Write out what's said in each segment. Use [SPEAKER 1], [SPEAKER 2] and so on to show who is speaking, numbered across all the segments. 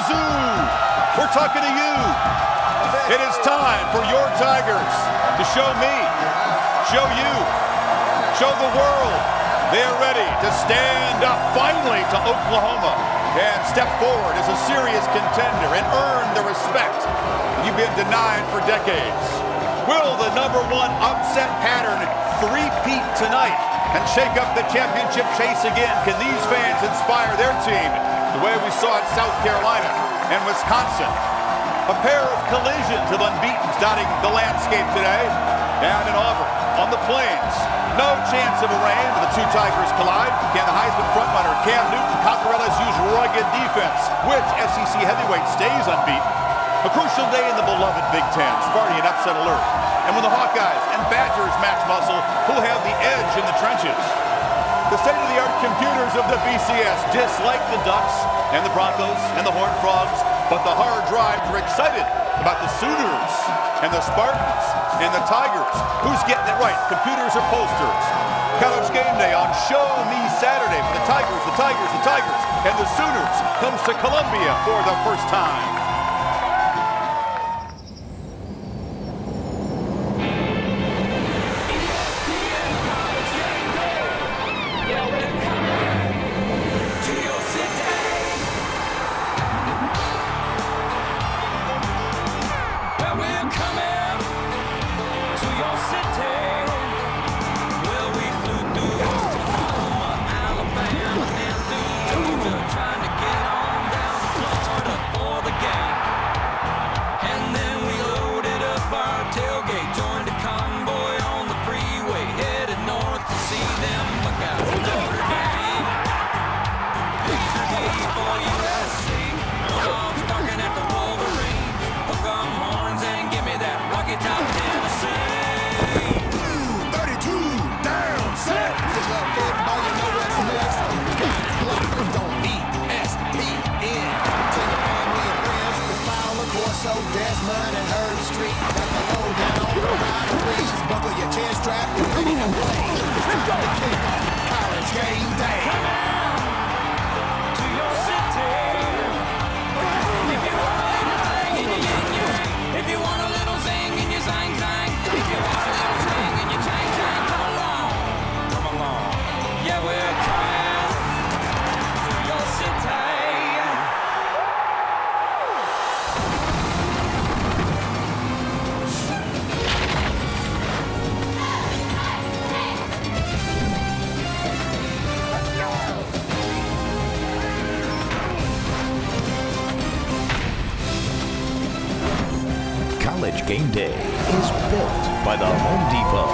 [SPEAKER 1] Mizzou, we're talking to you. It is time for your Tigers to show me, show you, show the world they're ready to stand up finally to Oklahoma and step forward as a serious contender and earn the respect you've been denied for decades. Will the #1 upset pattern three-peat tonight and shake up the championship chase again? Can these fans inspire their team the way we saw at South Carolina and Wisconsin? A pair of collisions of unbeatens dotting the landscape today. Down in Auburn, on the Plains, no chance of a rain when the two Tigers collide. Can the Heisman frontrunner Cam Newton conquer LSU's rugged defense? Which SEC heavyweight stays unbeaten? A crucial day in the beloved Big Ten, Sparty and upset alert. And when the Hawkeyes and Badgers match muscle, who'll have the edge in the trenches? The state-of-the-art computers of the BCS dislike the Ducks and the Broncos and the Horned Frogs, but the hard drives are excited about the Sooners and the Spartans and the Tigers. Who's getting it right, computers or posters? College Game Day on Show Me Saturday for the Tigers, the Tigers, the Tigers, and the Sooners comes to Columbia for the first time.
[SPEAKER 2] Buckle your chin strap and ready to play. College Game Day. Come on to your city. If you want a little zing in your yin yang, if you want a little zing in your zang zang, if you want a little zing in your chang chang, come along, come along. Yeah, we're coming to your city.
[SPEAKER 3] College Game Day is built by the Home Depot.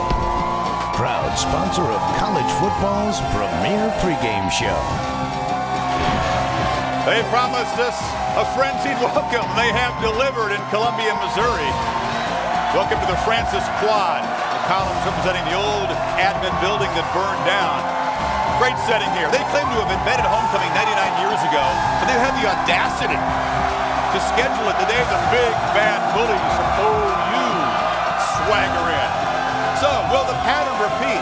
[SPEAKER 3] Proud sponsor of college football's premier pregame show.
[SPEAKER 1] They promised us a frenzied welcome. They have delivered in Columbia, Missouri. Welcome to the Francis Quad. The columns representing the old admin building that burned down. Great setting here. They claim to have invented homecoming 99 years ago, but they had the audacity to schedule it the day the big bad bullies from OU swagger in. So, will the pattern repeat?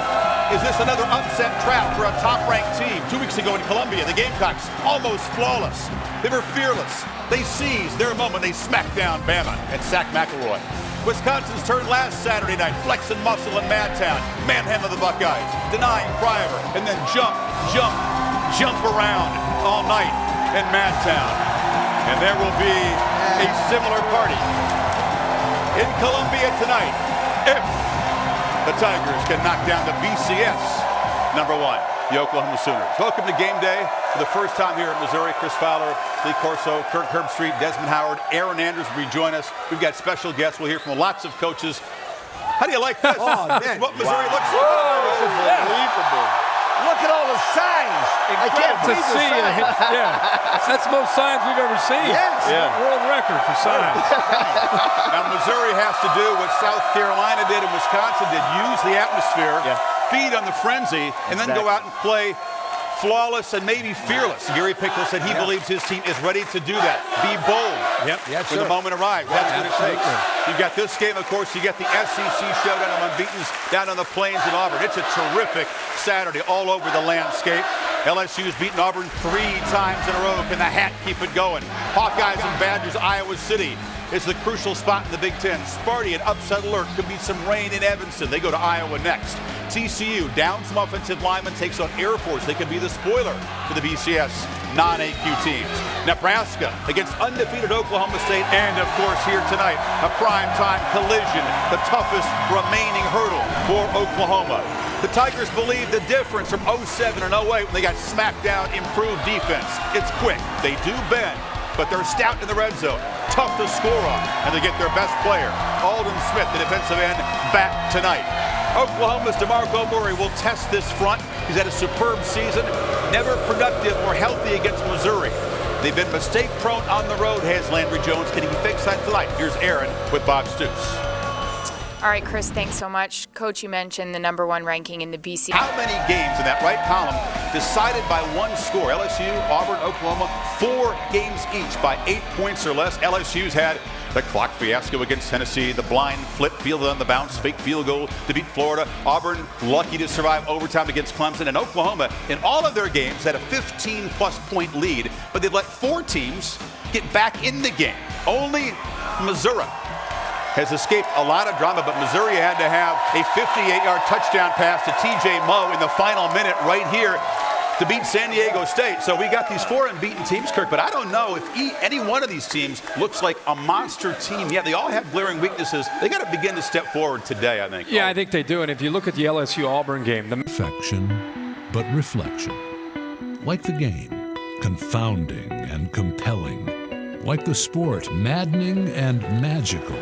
[SPEAKER 1] Is this another upset trap for a top-ranked team? 2 weeks ago in Columbia, the Gamecocks almost flawless. They were fearless. They seized their moment. They smacked down Bama and sacked McElroy. Wisconsin's turn last Saturday night, flexing muscle in Madtown, manhandle the Buckeyes, denying Pryor, and then jump around all night in Madtown. And there will be a similar party in Columbia tonight if the Tigers can knock down the BCS #1, the Oklahoma Sooners. Welcome to Game Day for the first time here in Missouri. Chris Fowler, Lee Corso, Kirk Herbstreit, Desmond Howard, Aaron Andrews will rejoin us. We've got special guests. We'll hear from lots of coaches. How do you like this? This is what Missouri looks like.
[SPEAKER 4] Unbelievable. Look at all the signs. I can't believe the signs.
[SPEAKER 5] Yeah, that's the most signs we've ever seen.
[SPEAKER 4] Yes.
[SPEAKER 5] Yeah. World record for signs.
[SPEAKER 1] Now, Missouri has to do what South Carolina did and Wisconsin did, use the atmosphere, feed on the frenzy, and then go out and play flawless and maybe fearless. Gary Pickle said he believes his team is ready to do that. Be bold when the moment arrives. That's what it takes. You've got this game, of course. You get the SEC showdown of unbeatens down on the Plains in Auburn. It's a terrific Saturday all over the landscape. LSU's beaten Auburn 3 times in a row. Can the hat keep it going? Hawkeyes and Badgers, Iowa City. It's the crucial spot in the Big Ten. Sparty, an upset alert. Could be some rain in Evanston. They go to Iowa next. TCU, down some offensive linemen, takes on Air Force. They could be the spoiler for the BCS non-AQ teams. Nebraska against undefeated Oklahoma State. And, of course, here tonight, a primetime collision, the toughest remaining hurdle for Oklahoma. The Tigers believe the difference from 07 and 08 when they got smacked down, improved defense. It's quick. They do bend, but they're stout in the red zone. Tough to score on, and they get their best player, Aldon Smith, the defensive end, back tonight. Oklahoma's DeMarco Murray will test this front. He's had a superb season, never productive or healthy against Missouri. They've been mistake-prone on the road, has Landry Jones. Can he fix that tonight? Here's Aaron with Bob Stoops.
[SPEAKER 6] All right, Chris, thanks so much. Coach, you mentioned the #1 ranking in the BC.
[SPEAKER 1] How many games in that right column decided by one score? LSU, Auburn, Oklahoma, 4 games each by 8 points or less. LSU's had the clock fiasco against Tennessee, the blind flip field on the bounce, fake field goal to beat Florida. Auburn lucky to survive overtime against Clemson. And Oklahoma, in all of their games, had a 15-plus point lead, but they've let 4 teams get back in the game. Only Missouri has escaped a lot of drama, but Missouri had to have a 58-yard touchdown pass to T.J. Moe in the final minute right here to beat San Diego State. So we got these 4 unbeaten teams, Kirk, but I don't know if any one of these teams looks like a monster team. Yeah, they all have glaring weaknesses. They got to begin to step forward today, I think.
[SPEAKER 5] Yeah, I think they do. And if you look at the LSU-Auburn game,
[SPEAKER 7] Perfection, but reflection. Like the game, confounding and compelling. Like the sport, maddening and magical.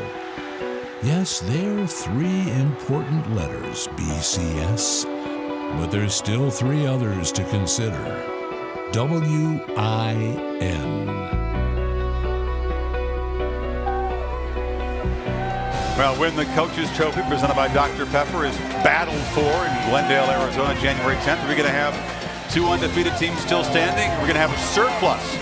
[SPEAKER 7] Yes, they're 3 important letters, BCS, but there's still 3 others to consider. WIN.
[SPEAKER 1] Well, Win the Coaches Trophy presented by Dr. Pepper is battled for in Glendale, Arizona, January 10th. We're going to have 2 undefeated teams still standing. We're going to have a surplus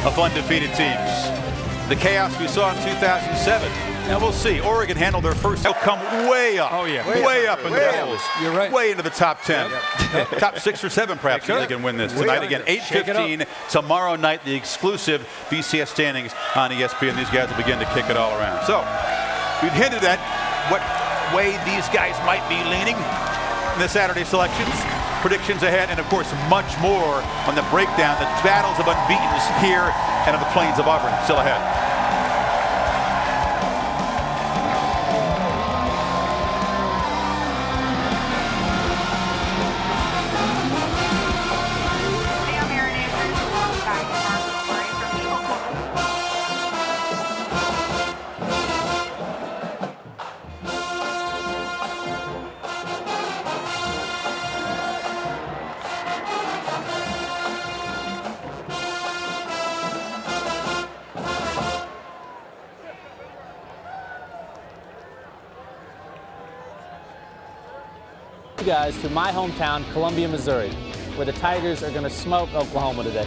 [SPEAKER 1] of undefeated teams. The chaos we saw in 2007. Now we'll see. Oregon handled their first. They'll come way up.
[SPEAKER 5] Oh, yeah.
[SPEAKER 1] Way up in the polls.
[SPEAKER 5] You're right.
[SPEAKER 1] Way into the top 10. Top 6 or 7 perhaps if they can win this tonight. Again, 8:15 tomorrow night, the exclusive BCS standings on ESPN. These guys will begin to kick it all around. So we've hinted at what way these guys might be leaning in the Saturday selections. Predictions ahead, and of course much more on the breakdown, the battles of unbeatens here and on the plains of Auburn. Still ahead.
[SPEAKER 8] Guys to my hometown, Columbia, Missouri, where the Tigers are going to smoke Oklahoma today.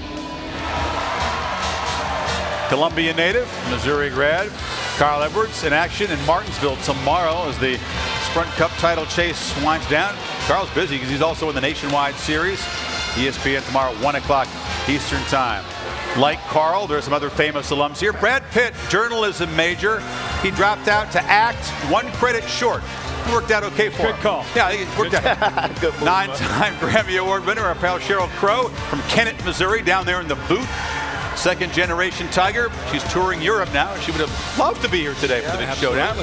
[SPEAKER 1] Columbia native, Missouri grad, Carl Edwards in action in Martinsville tomorrow as the Sprint Cup title chase winds down. Carl's busy because he's also in the Nationwide Series. ESPN tomorrow at 1 o'clock Eastern Time. Like Carl, there's some other famous alums here. Brad Pitt, journalism major. He dropped out to act, 1 credit short. It worked out okay for him.
[SPEAKER 5] Good call.
[SPEAKER 1] Yeah, it worked out. 9-time Grammy Award winner, our pal Sheryl Crow from Kennett, Missouri, down there in the boot. 2nd-generation Tiger. She's touring Europe now. She would have loved to be here today for the big showdown.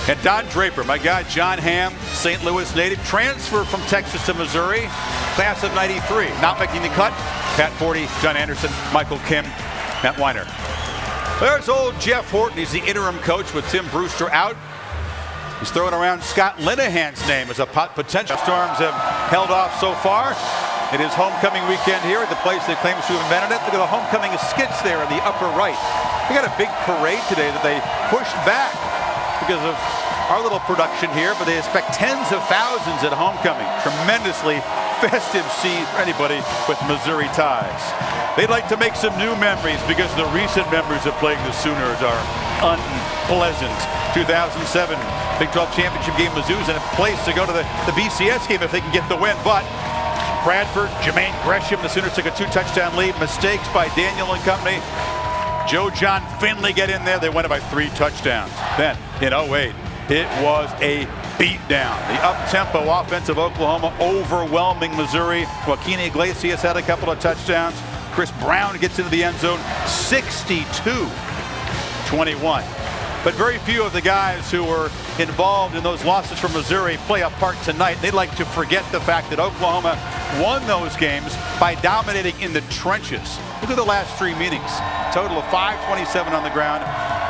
[SPEAKER 1] And Don Draper, my guy John Hamm, St. Louis native, transfer from Texas to Missouri, class of '93. Not making the cut. Pat Forty, John Anderson, Michael Kim, Matt Weiner. There's old Jeff Horton. He's the interim coach with Tim Brewster out. He's throwing around Scott Linehan's name as a potential. Storms have held off so far. It is homecoming weekend here at the place that claims to have invented it. Look at the homecoming skits there in the upper right. We got a big parade today that they pushed back because of our little production here, but they expect tens of thousands at homecoming. Tremendously festive scene for anybody with Missouri ties. They'd like to make some new memories because the recent memories of playing the Sooners are unpleasant. 2007 Big 12 championship game, Mizzou's in a place to go to the BCS game if they can get the win, but Bradford, Jermaine Gresham, the Sooners took a 2-touchdown lead. Mistakes by Daniel and company. Joe John Finley get in there. They won it by 3 touchdowns. Then in 08, it was a beatdown. The up-tempo offense of Oklahoma overwhelming Missouri. Joaquin Iglesias had a couple of touchdowns. Chris Brown gets into the end zone, 62-21. But very few of the guys who were involved in those losses for Missouri play a part tonight. They like to forget the fact that Oklahoma won those games by dominating in the trenches. Look at the last 3 meetings. Total of 527 on the ground,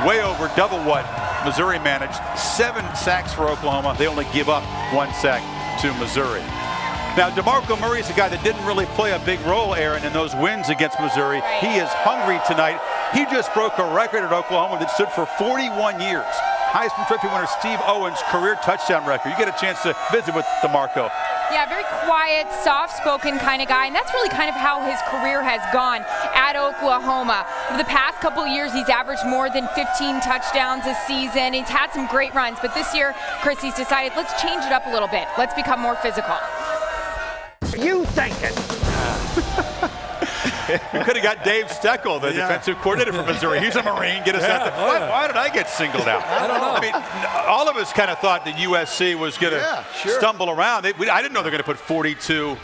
[SPEAKER 1] way over double what Missouri managed. 7 sacks for Oklahoma. They only give up 1 sack to Missouri. Now, DeMarco Murray is a guy that didn't really play a big role, Aaron, in those wins against Missouri. He is hungry tonight. He just broke a record at Oklahoma that stood for 41 years. Heisman Trophy winner Steve Owens' career touchdown record. You get a chance to visit with DeMarco.
[SPEAKER 6] Yeah, very quiet, soft-spoken kind of guy, and that's really kind of how his career has gone at Oklahoma. For the past couple of years, he's averaged more than 15 touchdowns a season. He's had some great runs, but this year, Chris, he's decided, let's change it up a little bit. Let's become more physical.
[SPEAKER 4] You thinking?
[SPEAKER 1] We could have got Dave Steckel, the defensive coordinator from Missouri. He's a Marine. Get us out there. Why did I get singled out?
[SPEAKER 5] I don't know.
[SPEAKER 1] I mean, all of us kind of thought that USC was going to stumble around. I didn't know they were going to put 42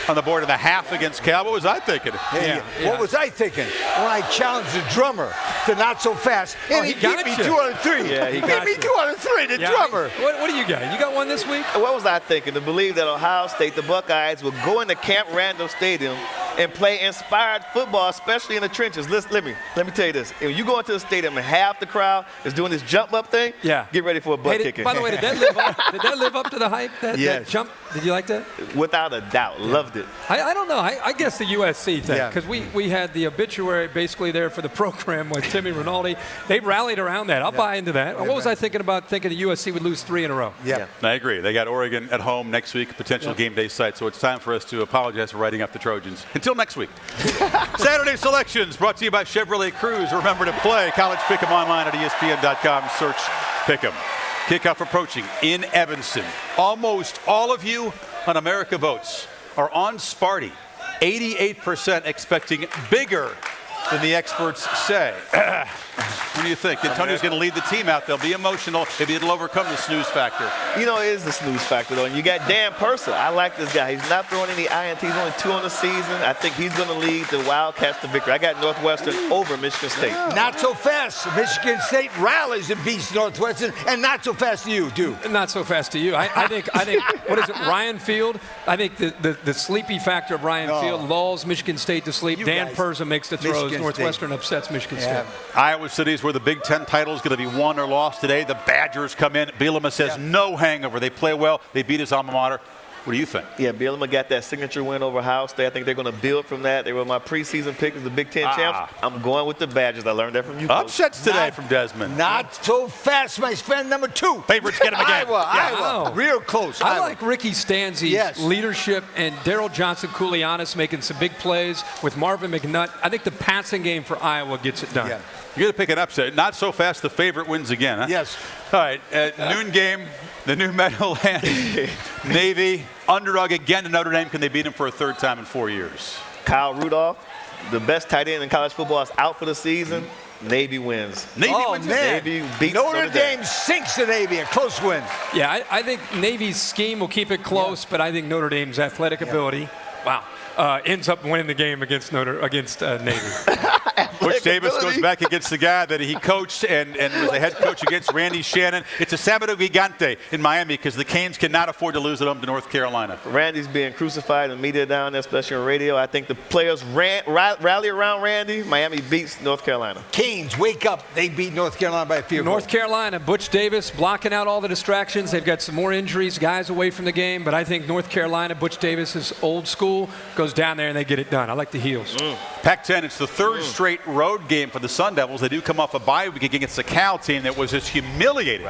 [SPEAKER 1] on the board in the half against Cal. What was I thinking?
[SPEAKER 4] What was I thinking when I challenged the drummer to not so fast? And he beat me 2 out of 3.
[SPEAKER 9] Yeah, he
[SPEAKER 4] beat me 2 out of 3, the drummer.
[SPEAKER 5] What do you got? You got one this week?
[SPEAKER 9] What was I thinking? To believe that Ohio State, the Buckeyes, would go into Camp Randall Stadium and play inspired football, especially in the trenches. Listen, let me tell you this. If you go into the stadium and half the crowd is doing this jump up thing, get ready for a butt kicking.
[SPEAKER 5] By the way, did that live up to the hype? That jump? Did you like that?
[SPEAKER 9] Without a doubt. Loved it.
[SPEAKER 5] I don't know. I guess the USC thing, because we had the obituary basically there for the program with Timmy Rinaldi. They rallied around that. I'll buy into that. What was I thinking about thinking the USC would lose 3 in a row?
[SPEAKER 1] Yeah. I agree. They got Oregon at home next week, potential game day site, so it's time for us to apologize for writing up the Trojans. Until next week. Saturday selections brought to you by Chevrolet Cruze. Remember to play College Pick'em online at ESPN.com. Search Pick'em. Kickoff approaching in Evanston. Almost all of you on America Votes are on Sparty. 88% expecting bigger than the experts say. What do you think? Antonio's going to lead the team out. They'll be emotional. Maybe it'll overcome the snooze factor.
[SPEAKER 9] You know, it is the snooze factor, though. And you got Dan Purcell. I like this guy. He's not throwing any INTs. He's only 2 on the season. I think he's going to lead the Wildcats to victory. I got Northwestern over Michigan State.
[SPEAKER 4] Not so fast. Michigan State rallies and beats Northwestern, and not so fast to you, dude.
[SPEAKER 5] Not so fast to you. I think what is it, Ryan Field? I think the sleepy factor of Ryan Field lulls Michigan State to sleep. Dan Purcell makes the throws. Northwestern upsets Michigan State.
[SPEAKER 1] Iowa City's where the Big Ten title is going to be won or lost today. The Badgers come in. Bielema says no hangover. They play well. They beat his alma mater. What do you think?
[SPEAKER 9] Yeah, Bielema got that signature win over Ohio State. I think they're going to build from that. They were my preseason pick as the Big Ten champs. I'm going with the Badgers. I learned that from you.
[SPEAKER 1] Upsets today from Desmond.
[SPEAKER 4] Not so fast, my friend. Number 2.
[SPEAKER 1] Favorites get him again.
[SPEAKER 4] Iowa. Real close.
[SPEAKER 5] I like Ricky Stanzi's leadership and Daryl Johnson-Koulianis making some big plays with Marvin McNutt. I think the passing game for Iowa gets it done.
[SPEAKER 1] You're going to pick an upset. Not so fast, the favorite wins again, huh?
[SPEAKER 4] Yes.
[SPEAKER 1] All right, noon game, the new Meadowlands Navy, underdog again to Notre Dame. Can they beat him for a 3rd time in 4 years?
[SPEAKER 9] Kyle Rudolph, the best tight end in college football, is out for the season. Navy wins.
[SPEAKER 1] Navy wins.
[SPEAKER 9] Navy beats
[SPEAKER 4] Notre Dame sinks the Navy. A close win.
[SPEAKER 5] Yeah, I think Navy's scheme will keep it close, but I think Notre Dame's athletic ability, ends up winning the game against Navy.
[SPEAKER 1] Butch Davis goes back against the guy that he coached and was a head coach against, Randy Shannon. It's a Sábado Gigante in Miami because the Canes cannot afford to lose at home to North Carolina.
[SPEAKER 9] Randy's being crucified in media down there, especially on radio. I think the players rally around Randy. Miami beats North Carolina.
[SPEAKER 4] Canes, wake up. They beat North Carolina by a field goal.
[SPEAKER 5] North Carolina, Butch Davis blocking out all the distractions. They've got some more injuries, guys away from the game. But I think North Carolina, Butch Davis is old school, goes down there and they get it done. I like the Heels.
[SPEAKER 1] Pac-10, it's the 3rd straight road game for the Sun Devils. They do come off a bye week against the Cal team that was just humiliated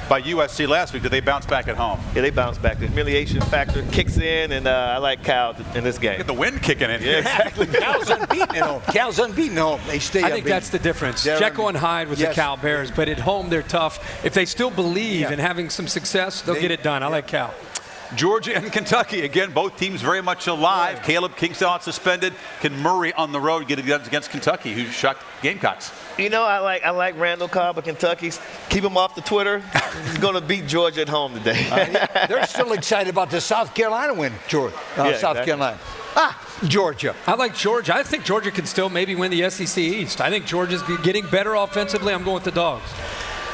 [SPEAKER 1] by USC last week. Did they bounce back at home?
[SPEAKER 9] Yeah, they bounce back. The humiliation factor kicks in, and I like Cal in this game.
[SPEAKER 1] Get the wind kicking in.
[SPEAKER 9] Yeah, exactly.
[SPEAKER 4] Cal's unbeaten at home. Cal's unbeaten at home. They stay
[SPEAKER 5] I think that's the difference. Jekyll and Hyde with the Cal Bears, but at home they're tough. If they still believe in having some success, they'll get it done. I like Cal.
[SPEAKER 1] Georgia and Kentucky, again, both teams very much alive. Yeah. Caleb Kingston out suspended. Can Murray on the road get it against Kentucky, who shocked Gamecocks?
[SPEAKER 9] You know, I like Randall Cobb of Kentucky. Keep him off the Twitter. He's going to beat Georgia at home today.
[SPEAKER 4] They're still excited about the South Carolina win, Georgia. South Carolina. Georgia.
[SPEAKER 5] I like Georgia. I think Georgia can still maybe win the SEC East. I think Georgia's getting better offensively. I'm going with the Dogs.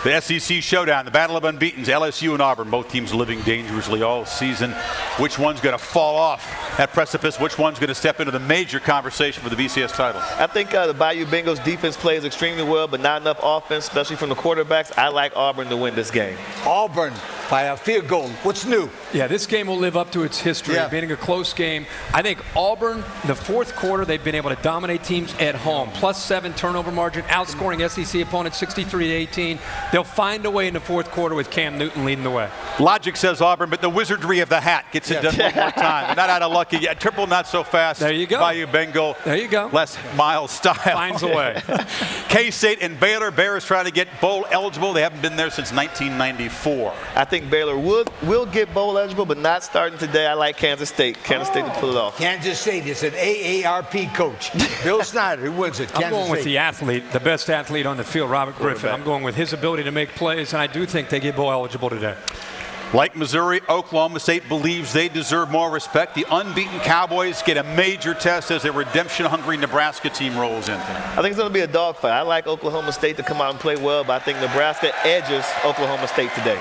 [SPEAKER 1] The SEC showdown, the battle of unbeatens, LSU and Auburn, both teams living dangerously all season. Which one's going to fall off that precipice? Which one's going to step into the major conversation for the BCS title?
[SPEAKER 9] I think the Bayou Bengals defense plays extremely well, but not enough offense, especially from the quarterbacks. I like Auburn to win this game.
[SPEAKER 4] Auburn by a field goal. What's new?
[SPEAKER 5] Yeah, this game will live up to its history of being a close game. I think Auburn, the fourth quarter, they've been able to dominate teams at home. +7 turnover margin, outscoring SEC opponents 63-18. They'll find a way in the fourth quarter with Cam Newton leading the way.
[SPEAKER 1] Logic says Auburn, but the wizardry of the hat gets it done one more time. They're not out of luck yet. Triple not so fast.
[SPEAKER 5] There you go.
[SPEAKER 1] Bayou Bengal.
[SPEAKER 5] There you go.
[SPEAKER 1] Les Miles style.
[SPEAKER 5] Finds a way.
[SPEAKER 1] K-State and Baylor. Bears trying to get bowl eligible. They haven't been there since 1994.
[SPEAKER 9] I think Baylor will get bowl eligible, but not starting today. I like Kansas State. Kansas State to pull it off.
[SPEAKER 4] Kansas State is an AARP coach. Bill Snyder, who wins it.
[SPEAKER 5] I'm going with the athlete, the best athlete on the field, Robert Griffin. I'm going with his ability to make plays, and I do think they get bowl eligible today.
[SPEAKER 1] Like Missouri, Oklahoma State believes they deserve more respect. The unbeaten Cowboys get a major test as a redemption-hungry Nebraska team rolls in.
[SPEAKER 9] I think it's going to be a dogfight. I like Oklahoma State to come out and play well, but I think Nebraska edges Oklahoma State today.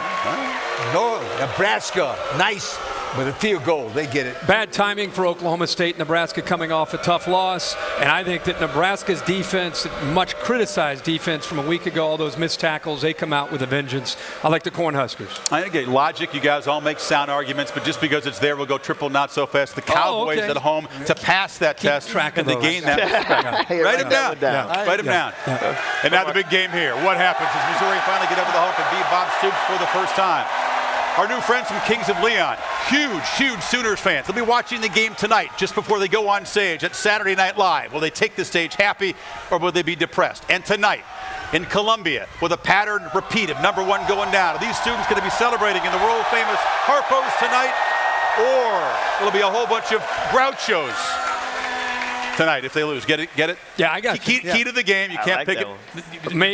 [SPEAKER 4] No, Nebraska, nice. With a field goal, they get it.
[SPEAKER 5] Bad timing for Oklahoma State. Nebraska coming off a tough loss. And I think that Nebraska's defense, much criticized defense from a week ago, all those missed tackles, they come out with a vengeance. I like the Cornhuskers.
[SPEAKER 1] I think logic, you guys all make sound arguments, but just because it's there, we'll go triple not so fast. The Cowboys at home to pass that test and to gain that. Write them down. Write them down. And now the big game here. What happens? Does Missouri finally get over the hump and beat Bob Stoops for the first time? Our new friends from Kings of Leon, huge Sooners fans. They'll be watching the game tonight just before they go on stage at Saturday Night Live. Will they take the stage happy or will they be depressed? And tonight in Columbia, with a pattern repeat of number one going down, are these students going to be celebrating in the world famous Harpos tonight? Or will it be a whole bunch of Grouchos tonight if they lose? Get it?
[SPEAKER 5] Yeah, I got
[SPEAKER 1] key to the game. You can't pick it.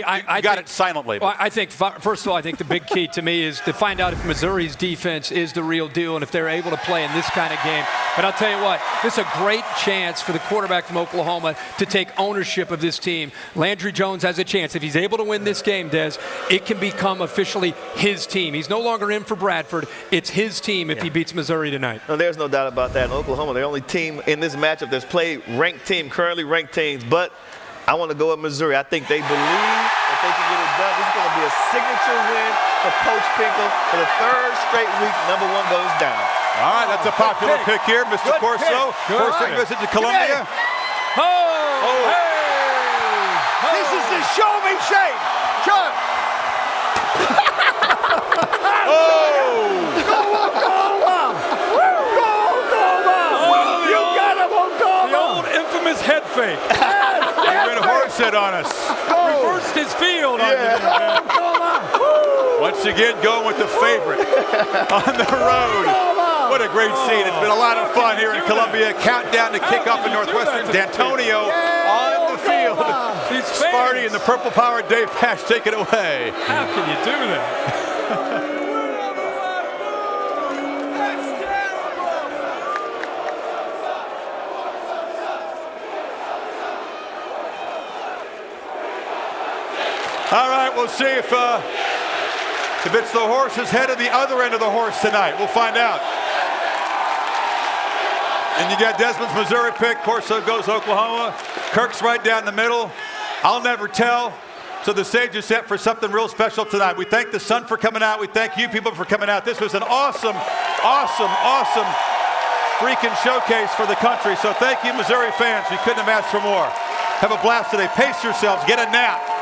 [SPEAKER 5] I
[SPEAKER 1] got it silently.
[SPEAKER 5] Well, I think, first of all, I think the big key to me is to find out if Missouri's defense is the real deal and if they're able to play in this kind of game. But I'll tell you what, this is a great chance for the quarterback from Oklahoma to take ownership of this team. Landry Jones has a chance. If he's able to win this game, Des, it can become officially his team. He's no longer in for Bradford. It's his team if he beats Missouri tonight.
[SPEAKER 9] No, there's no doubt about that. In Oklahoma, the only team in this matchup that's played currently ranked teams, but I want to go with Missouri. I think they believe that they can get it done. This is going to be a signature win for Coach Pinkel. For the third straight week, number one goes down.
[SPEAKER 1] All right, that's a popular pick here, Mr. Corso. First visit to Columbia.
[SPEAKER 4] This is the show me shake. Chuck.
[SPEAKER 5] Head fake.
[SPEAKER 1] He went horse head on us.
[SPEAKER 5] Reversed his field.
[SPEAKER 1] Once again, going with the favorite on the road. What a great scene. It's been a lot of fun here in Columbia. Countdown to kickoff in Northwestern. D'Antonio on the field. Sparty and the Purple Power Dave Pash take it away.
[SPEAKER 5] How can you do that?
[SPEAKER 1] All right, we'll see if it's the horse's head or the other end of the horse tonight. We'll find out. And you got Desmond's Missouri pick. Corso goes Oklahoma. Kirk's right down the middle. I'll never tell. So the stage is set for something real special tonight. We thank the sun for coming out. We thank you people for coming out. This was an awesome freaking showcase for the country. So thank you, Missouri fans. We couldn't have asked for more. Have a blast today. Pace yourselves. Get a nap.